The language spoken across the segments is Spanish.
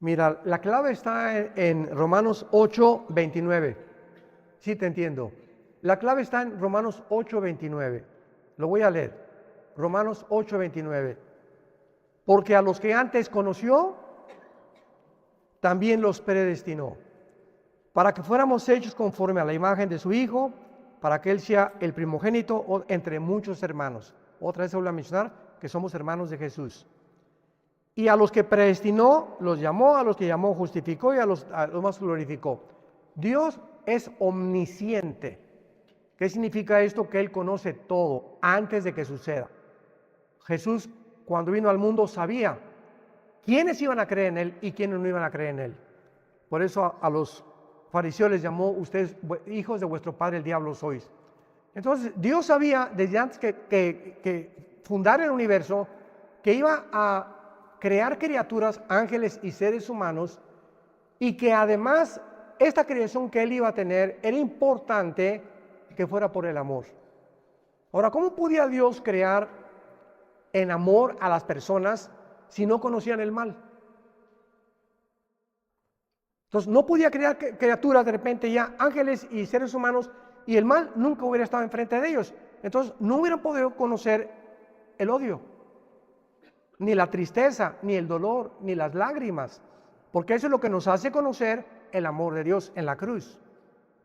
Mira, la clave está en Romanos 8:29. Sí, te entiendo. La clave está en Romanos 8:29. Lo voy a leer. Romanos 8:29. Porque a los que antes conoció, también los predestinó, para que fuéramos hechos conforme a la imagen de su Hijo, para que Él sea el primogénito entre muchos hermanos. Otra vez se vuelve a mencionar que somos hermanos de Jesús. Y a los que predestinó, los llamó, a los que llamó, justificó, y a los más glorificó. Dios es omnisciente. ¿Qué significa esto? Que Él conoce todo antes de que suceda. Jesús, cuando vino al mundo, sabía quiénes iban a creer en Él y quiénes no iban a creer en Él. Por eso a los fariseos les llamó: ustedes hijos de vuestro padre el diablo sois. Entonces Dios sabía desde antes que fundara el universo que iba a crear criaturas, ángeles y seres humanos, y que además esta creación que Él iba a tener era importante que fuera por el amor. Ahora, ¿cómo podía Dios crear en amor a las personas si no conocían el mal? Entonces no podía crear criaturas de repente ya, ángeles y seres humanos, y el mal nunca hubiera estado enfrente de ellos. Entonces no hubieran podido conocer el odio, ni la tristeza, ni el dolor, ni las lágrimas, porque eso es lo que nos hace conocer el amor de Dios en la cruz,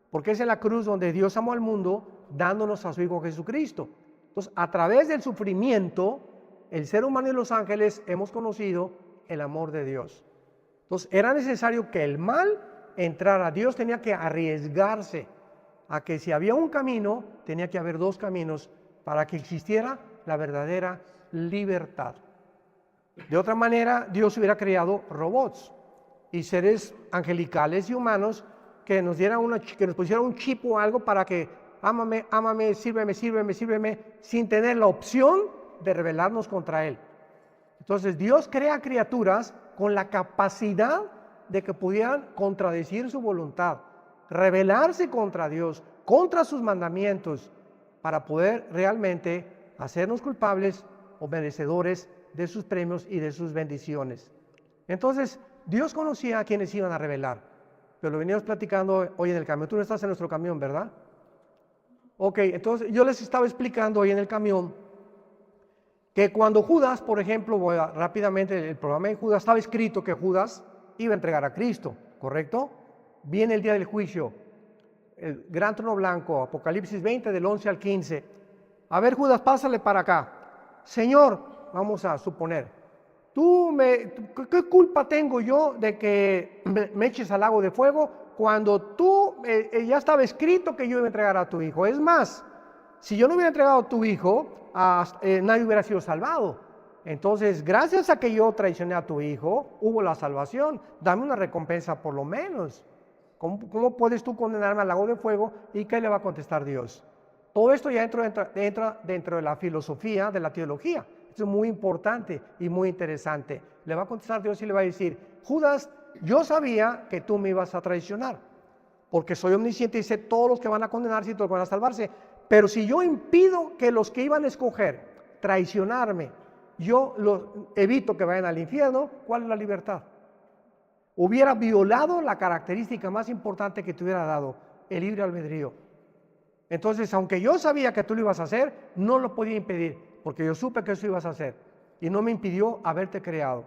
porque es en la cruz donde Dios amó al mundo dándonos a su Hijo Jesucristo. Entonces, a través del sufrimiento, el ser humano y los ángeles hemos conocido el amor de Dios. Entonces, era necesario que el mal entrara. Dios tenía que arriesgarse a que si había un camino, tenía que haber dos caminos para que existiera la verdadera libertad. De otra manera, Dios hubiera creado robots y seres angelicales y humanos que nos pusieran un chip o algo para que ámame, ámame, sírveme, sírveme, sírveme, sin tener la opción de rebelarnos contra Él. Entonces Dios crea criaturas con la capacidad de que pudieran contradecir su voluntad, rebelarse contra Dios, contra sus mandamientos, para poder realmente hacernos culpables o merecedores de sus premios y de sus bendiciones. Entonces, Dios conocía a quienes iban a rebelar, pero lo veníamos platicando hoy en el camión. Tú no estás en nuestro camión, ¿verdad? Ok, entonces yo les estaba explicando hoy en el camión que cuando Judas, por ejemplo, voy rápidamente, el programa de Judas, estaba escrito que Judas iba a entregar a Cristo, ¿correcto? Viene el día del juicio, el gran trono blanco, Apocalipsis 20, del 11 al 15. A ver, Judas, pásale para acá. Señor, vamos a suponer, ¿qué culpa tengo yo de que me eches al lago de fuego cuando tú ya estaba escrito que yo iba a entregar a tu hijo? Es más, si yo no hubiera entregado a tu hijo, nadie hubiera sido salvado. Entonces, gracias a que yo traicioné a tu hijo, hubo la salvación. Dame una recompensa por lo menos. ¿Cómo puedes tú condenarme al lago de fuego? ¿Y qué le va a contestar Dios? Todo esto ya entra dentro de la filosofía, de la teología. Esto es muy importante y muy interesante. Le va a contestar Dios y le va a decir: Judas, yo sabía que tú me ibas a traicionar, porque soy omnisciente y sé todos los que van a condenarse y todos los que van a salvarse. Pero si yo impido que los que iban a escoger traicionarme, yo los evito que vayan al infierno, ¿cuál es la libertad? Hubiera violado la característica más importante que te hubiera dado, el libre albedrío. Entonces, aunque yo sabía que tú lo ibas a hacer, no lo podía impedir, porque yo supe que eso ibas a hacer, y no me impidió haberte creado,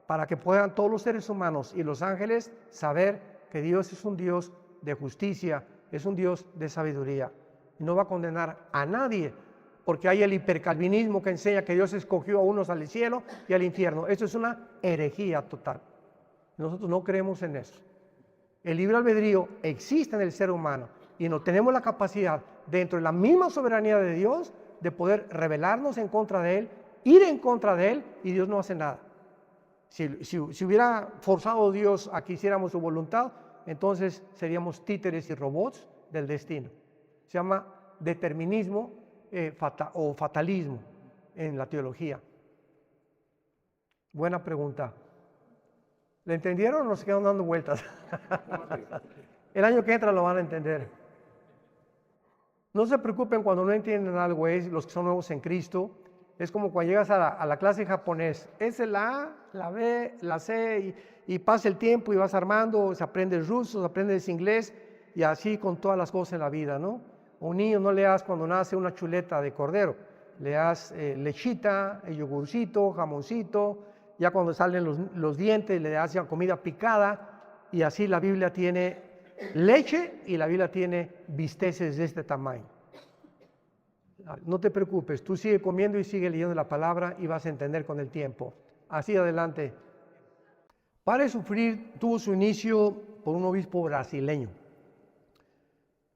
para que puedan todos los seres humanos y los ángeles saber que Dios es un Dios de justicia, es un Dios de sabiduría, y no va a condenar a nadie, porque hay el hipercalvinismo que enseña que Dios escogió a unos al cielo y al infierno. Eso es una herejía total. Nosotros no creemos en eso. El libre albedrío existe en el ser humano y no tenemos la capacidad, dentro de la misma soberanía de Dios, de poder rebelarnos en contra de Él, ir en contra de Él, y Dios no hace nada. Si hubiera forzado Dios a que hiciéramos su voluntad, entonces seríamos títeres y robots del destino. Se llama determinismo o fatalismo en la teología. Buena pregunta. ¿Le entendieron o nos quedan dando vueltas? El año que entra lo van a entender. No se preocupen cuando no entienden algo, los que son nuevos en Cristo. Es como cuando llegas a la clase de japonés. Es la A, la B, la C, y pasa el tiempo y vas armando, se aprende ruso, se aprende inglés, y así con todas las cosas en la vida, ¿no? A un niño no le das cuando nace una chuleta de cordero, le das lechita, yogurcito, jamoncito, ya cuando salen los dientes le das ya comida picada, y así la Biblia tiene leche y la Biblia tiene bisteces de este tamaño. No te preocupes, tú sigue comiendo y sigue leyendo la palabra y vas a entender con el tiempo. Así adelante. Pare de Sufrir tuvo su inicio por un obispo brasileño.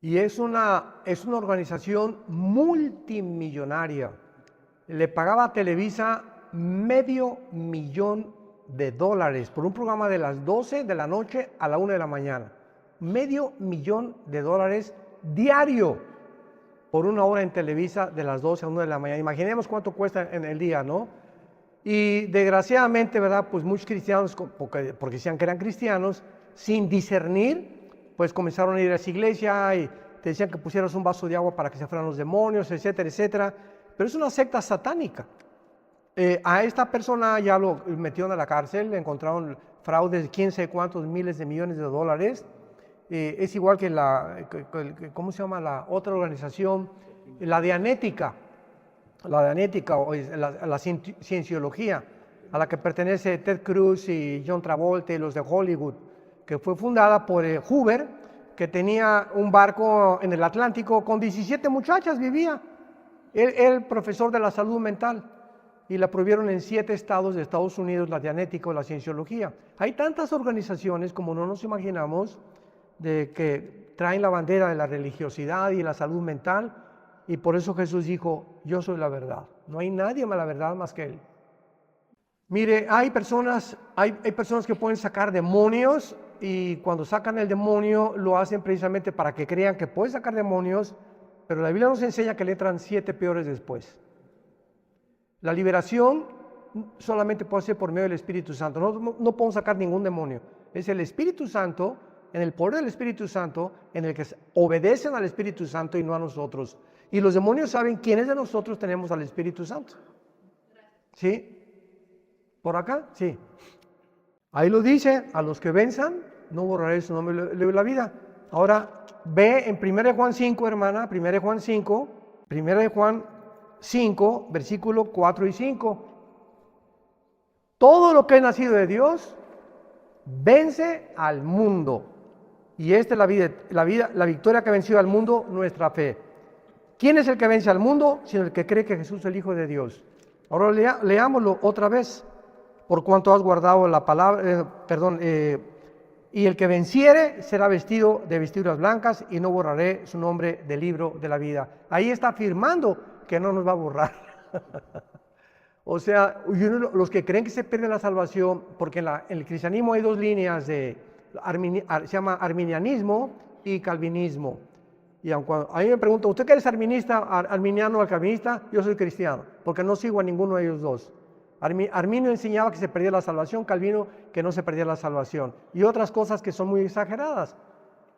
Y es una organización multimillonaria. Le pagaba a Televisa $500,000 por un programa de las 12 de la noche a la 1 de la mañana. $500,000 diario por una hora en Televisa de las 12 a 1 de la mañana. Imaginemos cuánto cuesta en el día, ¿no? Y desgraciadamente, ¿verdad? Pues muchos cristianos, porque decían que eran cristianos, sin discernir, pues comenzaron a ir a esa iglesia y te decían que pusieras un vaso de agua para que se fueran los demonios, etcétera, etcétera. Pero es una secta satánica. A esta persona ya lo metieron a la cárcel, le encontraron fraudes de quién sabe cuántos miles de millones de dólares. Es igual que ¿cómo se llama la otra organización? La Dianética, o la cienciología, a la que pertenece Ted Cruz y John Travolta y los de Hollywood, que fue fundada por Hoover, que tenía un barco en el Atlántico con 17 muchachas, vivía. Él era el profesor de la salud mental y la prohibieron en 7 estados de Estados Unidos, la Dianética o la cienciología. Hay tantas organizaciones como no nos imaginamos, de que traen la bandera de la religiosidad y la salud mental, y por eso Jesús dijo, yo soy la verdad, no hay nadie más la verdad más que Él. Mire, hay personas que pueden sacar demonios, y cuando sacan el demonio lo hacen precisamente para que crean que pueden sacar demonios, pero la Biblia nos enseña que le entran 7 peores después. La liberación solamente puede ser por medio del Espíritu Santo, no podemos sacar ningún demonio, es el Espíritu Santo, en el poder del Espíritu Santo, en el que obedecen al Espíritu Santo y no a nosotros. Y los demonios saben quiénes de nosotros tenemos al Espíritu Santo. ¿Sí? ¿Por acá? Sí. Ahí lo dice, a los que venzan, no borraré su nombre de la vida. Ahora, ve en 1 Juan 5, hermana, 1 Juan 5, versículo 4 y 5. Todo lo que es nacido de Dios vence al mundo. Y esta es la victoria que ha vencido al mundo, nuestra fe. ¿Quién es el que vence al mundo? Sino el que cree que Jesús es el Hijo de Dios. Ahora leámoslo otra vez. Por cuanto has guardado la palabra, y el que venciere será vestido de vestiduras blancas y no borraré su nombre del libro de la vida. Ahí está afirmando que no nos va a borrar. O sea, los que creen que se pierde la salvación, porque en el cristianismo hay 2 líneas, se llama arminianismo y calvinismo. Y aunque a mí me preguntan, ¿usted qué es arminiano o calvinista? Yo soy cristiano, porque no sigo a ninguno de ellos dos. Arminio enseñaba que se perdía la salvación, Calvino que no se perdía la salvación, y otras cosas que son muy exageradas.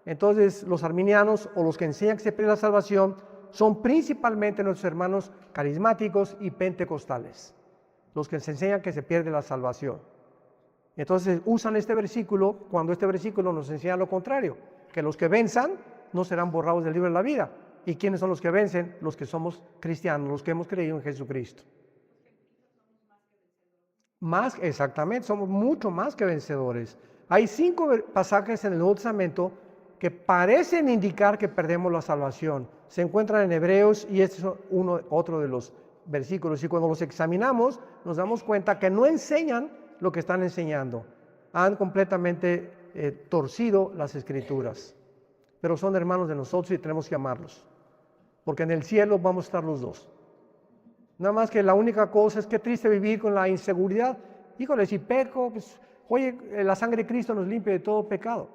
Entonces, los arminianos o los que enseñan que se pierde la salvación son principalmente nuestros hermanos carismáticos y pentecostales, los que se enseñan que se pierde la salvación. Entonces usan este versículo cuando este versículo nos enseña lo contrario, que los que venzan no serán borrados del libro de la vida. ¿Y quiénes son los que vencen? Los que somos cristianos, los que hemos creído en Jesucristo. Exactamente, somos mucho más que vencedores. Hay 5 pasajes en el Nuevo Testamento que parecen indicar que perdemos la salvación. Se encuentran en Hebreos y este es otro de los versículos. Y cuando los examinamos, nos damos cuenta que no enseñan lo que están enseñando. Han completamente torcido las Escrituras. Pero son hermanos de nosotros y tenemos que amarlos. Porque en el cielo vamos a estar los dos. Nada más que la única cosa es que triste vivir con la inseguridad. Híjole, si peco, pues, oye, la sangre de Cristo nos limpia de todo pecado.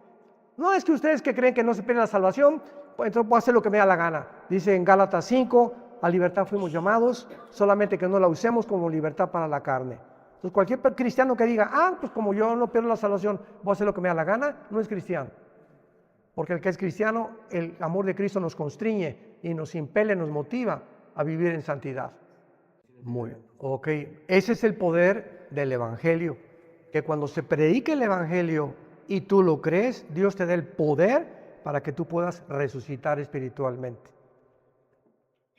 No es que ustedes que creen que no se pierde la salvación, pues entonces puedo hacer lo que me da la gana. Dice en Gálatas 5, a libertad fuimos llamados, solamente que no la usemos como libertad para la carne. Entonces cualquier cristiano que diga, pues como yo no pierdo la salvación, voy a hacer lo que me da la gana, no es cristiano. Porque el que es cristiano, el amor de Cristo nos constriñe y nos impele, nos motiva a vivir en santidad. Muy bien. Ok, ese es el poder del Evangelio. Que cuando se predique el Evangelio y tú lo crees, Dios te da el poder para que tú puedas resucitar espiritualmente.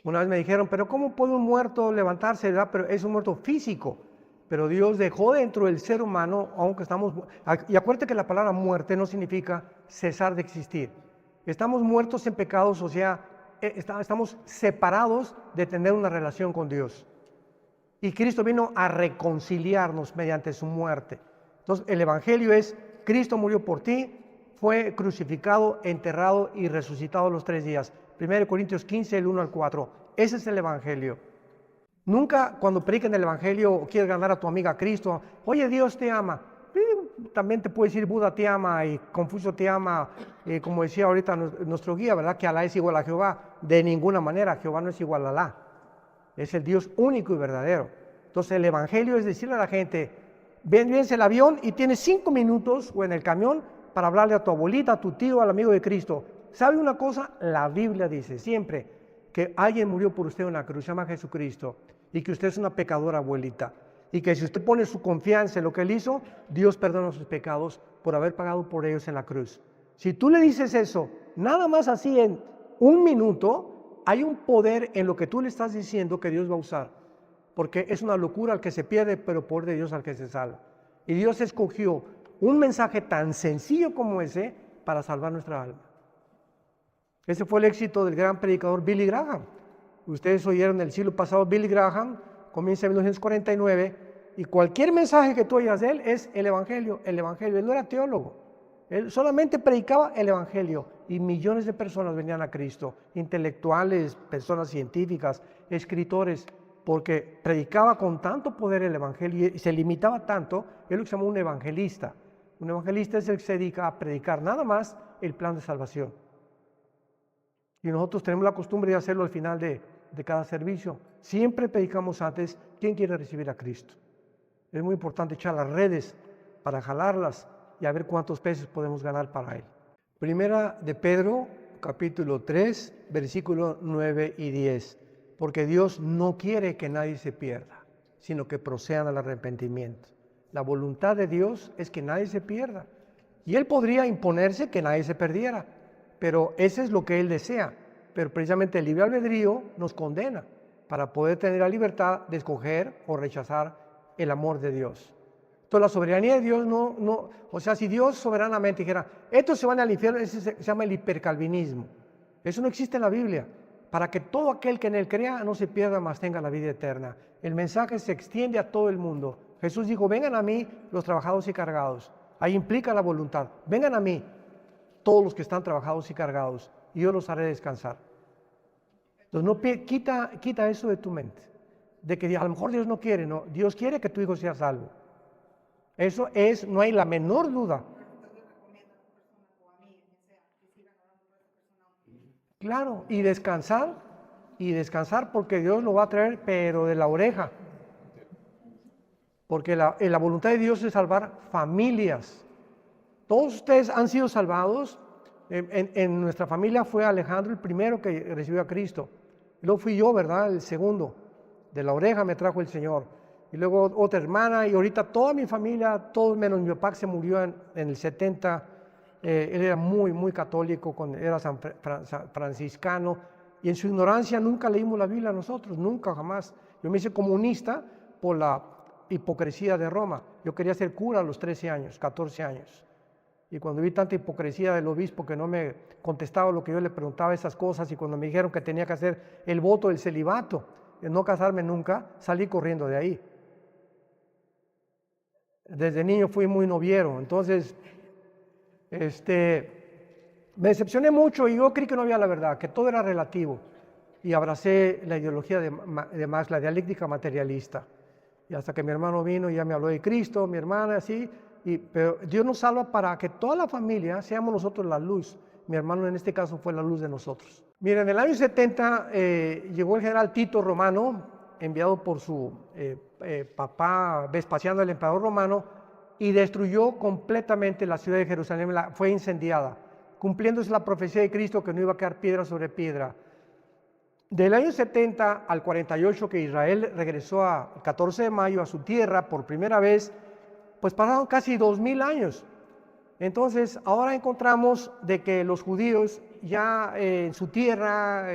Una vez me dijeron, pero ¿cómo puede un muerto levantarse? ¿Verdad? Pero es un muerto físico. Pero Dios dejó dentro del ser humano, aunque estamos... Y acuérdate que la palabra muerte no significa cesar de existir. Estamos muertos en pecados, o sea, estamos separados de tener una relación con Dios. Y Cristo vino a reconciliarnos mediante su muerte. Entonces, el Evangelio es, Cristo murió por ti, fue crucificado, enterrado y resucitado los 3 días. 1 Corintios 15, el 1 al 4. Ese es el Evangelio. Nunca cuando prediquen el Evangelio o quieres ganar a tu amiga a Cristo, oye, Dios te ama. También te puede decir Buda te ama y Confucio te ama, como decía ahorita nuestro guía, ¿verdad? Que Alá es igual a Jehová. De ninguna manera, Jehová no es igual a Alá. Es el Dios único y verdadero. Entonces el Evangelio es decirle a la gente, vienes el avión y tienes 5 minutos o en el camión para hablarle a tu abuelita, a tu tío, al amigo de Cristo. ¿Sabe una cosa? La Biblia dice siempre que alguien murió por usted en la cruz, se llama Jesucristo, y que usted es una pecadora abuelita, y que si usted pone su confianza en lo que Él hizo, Dios perdona sus pecados por haber pagado por ellos en la cruz. Si tú le dices eso, nada más así en 1 minuto, hay un poder en lo que tú le estás diciendo que Dios va a usar, porque es una locura al que se pierde, pero poder de Dios al que se salva. Y Dios escogió un mensaje tan sencillo como ese para salvar nuestra alma. Ese fue el éxito del gran predicador Billy Graham. Ustedes oyeron el siglo pasado, Billy Graham comienza en 1949 y cualquier mensaje que tú oyas de él es el Evangelio, el Evangelio. Él no era teólogo, él solamente predicaba el Evangelio y millones de personas venían a Cristo, intelectuales, personas científicas, escritores, porque predicaba con tanto poder el Evangelio y se limitaba tanto, él lo que se llamó un evangelista. Un evangelista es el que se dedica a predicar nada más el plan de salvación. Y nosotros tenemos la costumbre de hacerlo al final de cada servicio. Siempre predicamos antes quién quiere recibir a Cristo. Es muy importante echar las redes para jalarlas y a ver cuántos peces podemos ganar para Él. Primera de Pedro, capítulo 3, versículos 9 y 10. Porque Dios no quiere que nadie se pierda, sino que procedan al arrepentimiento. La voluntad de Dios es que nadie se pierda. Y Él podría imponerse que nadie se perdiera, pero ese es lo que Él desea. Pero precisamente el libre albedrío nos condena para poder tener la libertad de escoger o rechazar el amor de Dios. Entonces la soberanía de Dios o sea, si Dios soberanamente dijera, estos se van al infierno, ese se llama el hipercalvinismo. Eso no existe en la Biblia. Para que todo aquel que en Él crea no se pierda, mas tenga la vida eterna. El mensaje se extiende a todo el mundo. Jesús dijo, vengan a mí los trabajados y cargados. Ahí implica la voluntad. Vengan a mí todos los que están trabajados y cargados, y yo los haré descansar. Entonces no quita eso de tu mente, de que a lo mejor Dios no quiere, no, Dios quiere que tu hijo sea salvo. Eso es, no hay la menor duda. Claro, y descansar porque Dios lo va a traer, pero de la oreja. Porque la voluntad de Dios es salvar familias. Todos ustedes han sido salvados. En nuestra familia fue Alejandro el primero que recibió a Cristo. Luego fui yo, ¿verdad? El segundo. De la oreja me trajo el Señor. Y luego otra hermana y ahorita toda mi familia, todos menos mi papá que se murió en el 70. Él era muy, muy católico, era franciscano. Y en su ignorancia nunca leímos la Biblia nosotros, nunca, jamás. Yo me hice comunista por la hipocresía de Roma. Yo quería ser cura a los 13 años, 14 años. Y cuando vi tanta hipocresía del obispo que no me contestaba lo que yo le preguntaba esas cosas, y cuando me dijeron que tenía que hacer el voto del celibato, de no casarme nunca, salí corriendo de ahí. Desde niño fui muy noviero, entonces me decepcioné mucho y yo creí que no había la verdad, que todo era relativo. Y abracé la ideología de Marx, la dialéctica materialista. Y hasta que mi hermano vino y ya me habló de Cristo, mi hermana, así. Pero Dios nos salva para que toda la familia seamos nosotros la luz. Mi hermano en este caso fue la luz de nosotros. Miren, en el año 70 llegó el general Tito Romano, enviado por su papá Vespasiano, el emperador romano, y destruyó completamente la ciudad de Jerusalén, fue incendiada, cumpliéndose la profecía de Cristo que no iba a quedar piedra sobre piedra. Del año 70 al 48 que Israel regresó el 14 de mayo a su tierra por primera vez, pues pasaron casi 2000 años. Entonces ahora encontramos de que los judíos ya en su tierra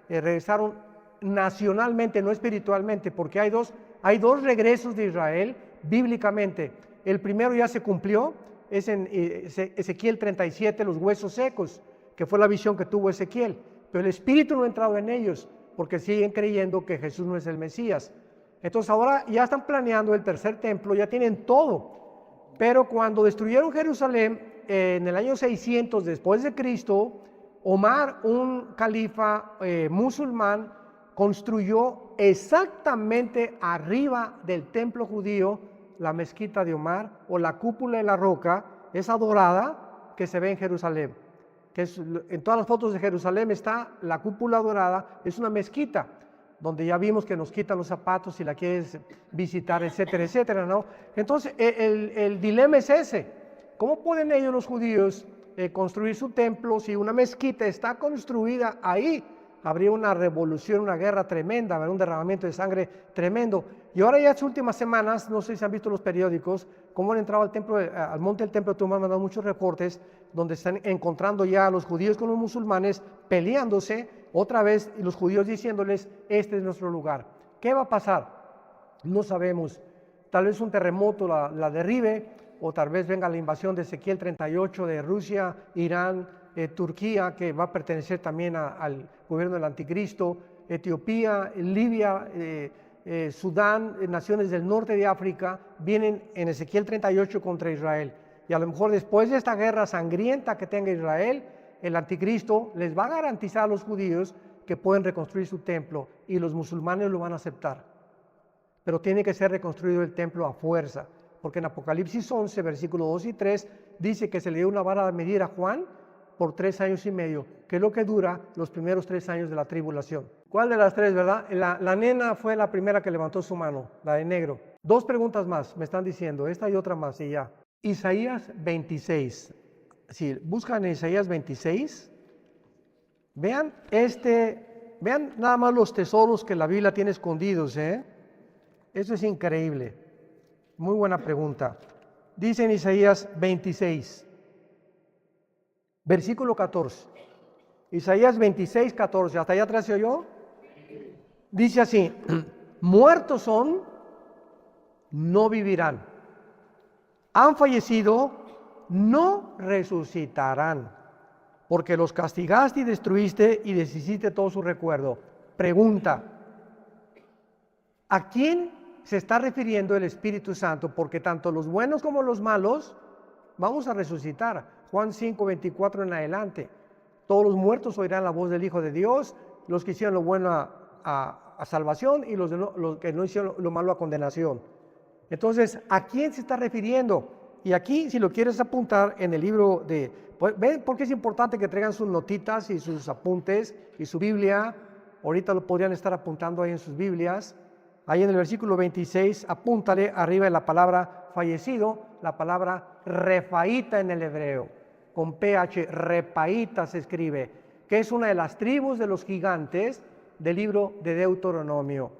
regresaron nacionalmente, no espiritualmente, porque hay dos regresos de Israel bíblicamente. El primero ya se cumplió, es en Ezequiel 37, los huesos secos, que fue la visión que tuvo Ezequiel. Pero el Espíritu no ha entrado en ellos, porque siguen creyendo que Jesús no es el Mesías. Entonces ahora ya están planeando el tercer templo, ya tienen todo. Pero cuando destruyeron Jerusalén, en el año 600 después de Cristo, Omar, un califa musulmán, construyó exactamente arriba del templo judío la mezquita de Omar, o la cúpula de la roca, esa dorada que se ve en Jerusalén. En todas las fotos de Jerusalén está la cúpula dorada, es una mezquita, donde ya vimos que nos quitan los zapatos si la quieres visitar, etcétera, etcétera, ¿no? Entonces, el dilema es ese. ¿Cómo pueden ellos, los judíos, construir su templo si una mezquita está construida ahí? Habría una revolución, una guerra tremenda, habría un derramamiento de sangre tremendo. Y ahora ya en las últimas semanas, no sé si han visto los periódicos, cómo han entrado al monte del templo, tú me has mandado muchos reportes, donde están encontrando ya a los judíos con los musulmanes peleándose otra vez, y los judíos diciéndoles, este es nuestro lugar. ¿Qué va a pasar? No sabemos. Tal vez un terremoto la derribe, o tal vez venga la invasión de Ezequiel 38 de Rusia, Irán, Turquía, que va a pertenecer también al gobierno del anticristo, Etiopía, Libia, Sudán, naciones del norte de África, vienen en Ezequiel 38 contra Israel. Y a lo mejor después de esta guerra sangrienta que tenga Israel, el anticristo les va a garantizar a los judíos que pueden reconstruir su templo, y los musulmanes lo van a aceptar. Pero tiene que ser reconstruido el templo a fuerza, porque en Apocalipsis 11, versículos 2 y 3, dice que se le dio una vara de medir a Juan por 3 años y medio, que es lo que dura los primeros 3 años de la tribulación. ¿Cuál de las tres, verdad? La nena fue la primera que levantó su mano, la de negro. 2 preguntas más, me están diciendo, esta y otra más, y ya. Isaías 26. Si buscan en Isaías 26, vean vean nada más los tesoros que la Biblia tiene escondidos, Eso es increíble. Muy buena pregunta. Dice en Isaías 26, versículo 14. Isaías 26, 14. ¿Hasta allá atrás se oyó? Dice así: muertos son, no vivirán. Han fallecido, no resucitarán. Porque los castigaste y destruiste y deshiciste todo su recuerdo. Pregunta: ¿a quién se está refiriendo el Espíritu Santo? Porque tanto los buenos como los malos vamos a resucitar. Juan 5, 24 en adelante. Todos los muertos oirán la voz del Hijo de Dios, los que hicieron lo bueno a salvación, y los que no hicieron lo malo a condenación. Entonces, ¿a quién se está refiriendo? Y aquí, si lo quieres apuntar en el libro ¿ven por qué es importante que traigan sus notitas y sus apuntes y su Biblia? Ahorita lo podrían estar apuntando ahí en sus Biblias. Ahí en el versículo 26, apúntale arriba de la palabra fallecido, la palabra refaíta en el hebreo, con PH, repaíta se escribe, que es una de las tribus de los gigantes del libro de Deuteronomio.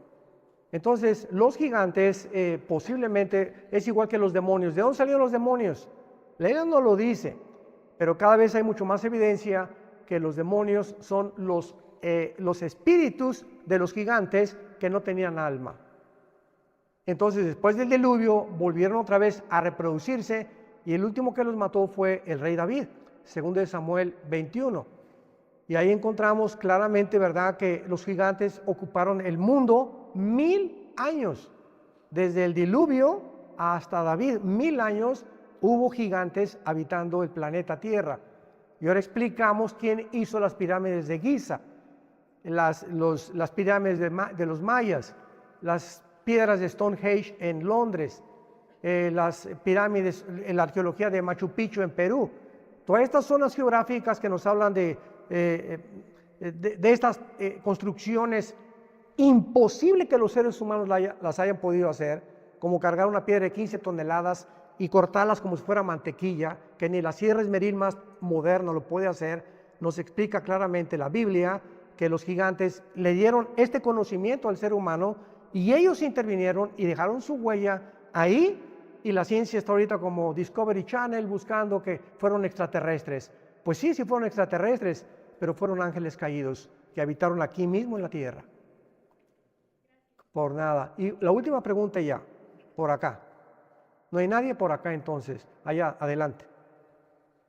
Entonces, los gigantes posiblemente es igual que los demonios. ¿De dónde salieron los demonios? La Biblia no lo dice, pero cada vez hay mucho más evidencia que los demonios son los espíritus de los gigantes que no tenían alma. Entonces, después del diluvio, volvieron otra vez a reproducirse, y el último que los mató fue el rey David, segundo de Samuel 21. Y ahí encontramos claramente, ¿verdad?, que los gigantes ocuparon el mundo 1000 años. Desde el diluvio hasta David, 1000 años hubo gigantes habitando el planeta Tierra. Y ahora explicamos quién hizo las pirámides de Giza, las pirámides de los mayas, las piedras de Stonehenge en Londres, las pirámides en la arqueología de Machu Picchu en Perú. Todas estas zonas geográficas que nos hablan de estas construcciones imposible que los seres humanos las hayan podido hacer, como cargar una piedra de 15 toneladas y cortarlas como si fuera mantequilla, que ni la sierra esmeril más moderna lo puede hacer. Nos explica claramente la Biblia que los gigantes le dieron este conocimiento al ser humano y ellos intervinieron y dejaron su huella ahí, y la ciencia está ahorita como Discovery Channel buscando que fueron extraterrestres. Pues sí, sí fueron extraterrestres, pero fueron ángeles caídos que habitaron aquí mismo en la tierra. Por nada. Y la última pregunta ya, por acá. No hay nadie por acá entonces. Allá, adelante.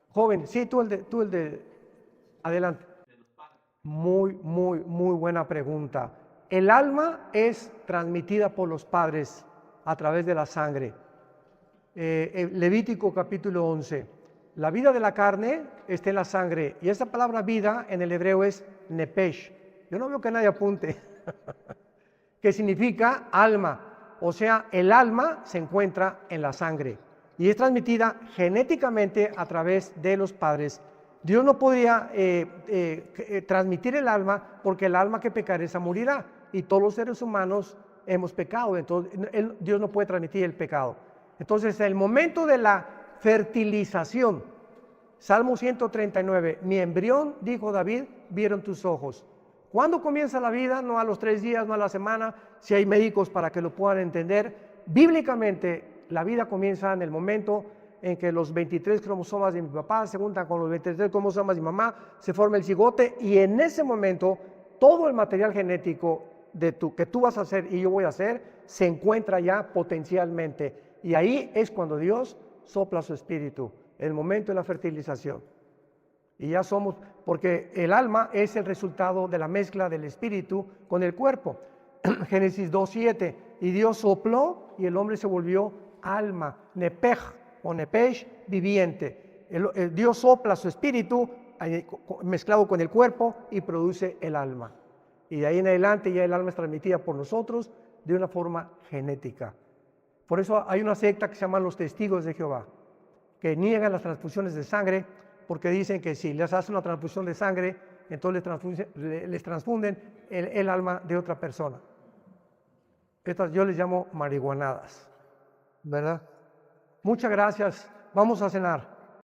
Joven, sí, tú el de, adelante. Muy buena pregunta. El alma es transmitida por los padres a través de la sangre. Levítico capítulo 11. La vida de la carne está en la sangre. Y esa palabra vida en el hebreo es nepesh. Yo no veo que nadie apunte. Que significa alma. O sea, el alma se encuentra en la sangre. Y es transmitida genéticamente a través de los padres. Dios no podía transmitir el alma, porque el alma que pecare esa morirá. Y todos los seres humanos hemos pecado. Entonces, Dios no puede transmitir el pecado. Entonces, el momento de la fertilización, Salmo 139, mi embrión, dijo David, vieron tus ojos. ¿Cuándo comienza la vida? No a los 3 días, no a la semana, si hay médicos para que lo puedan entender. Bíblicamente, la vida comienza en el momento en que los 23 cromosomas de mi papá se juntan con los 23 cromosomas de mi mamá, se forma el cigote, y en ese momento todo el material genético que tú vas a hacer y yo voy a hacer se encuentra ya potencialmente. Y ahí es cuando Dios sopla su espíritu, el momento de la fertilización. Y ya somos, porque el alma es el resultado de la mezcla del espíritu con el cuerpo. Génesis 2:7, y Dios sopló y el hombre se volvió alma, nepej o nepesh, viviente. Dios sopla su espíritu mezclado con el cuerpo y produce el alma. Y de ahí en adelante ya el alma es transmitida por nosotros de una forma genética. Por eso hay una secta que se llama los Testigos de Jehová, que niegan las transfusiones de sangre, porque dicen que si les hacen una transfusión de sangre, entonces les transfunden el alma de otra persona. Estas yo les llamo marihuanadas, ¿verdad? Muchas gracias. Vamos a cenar.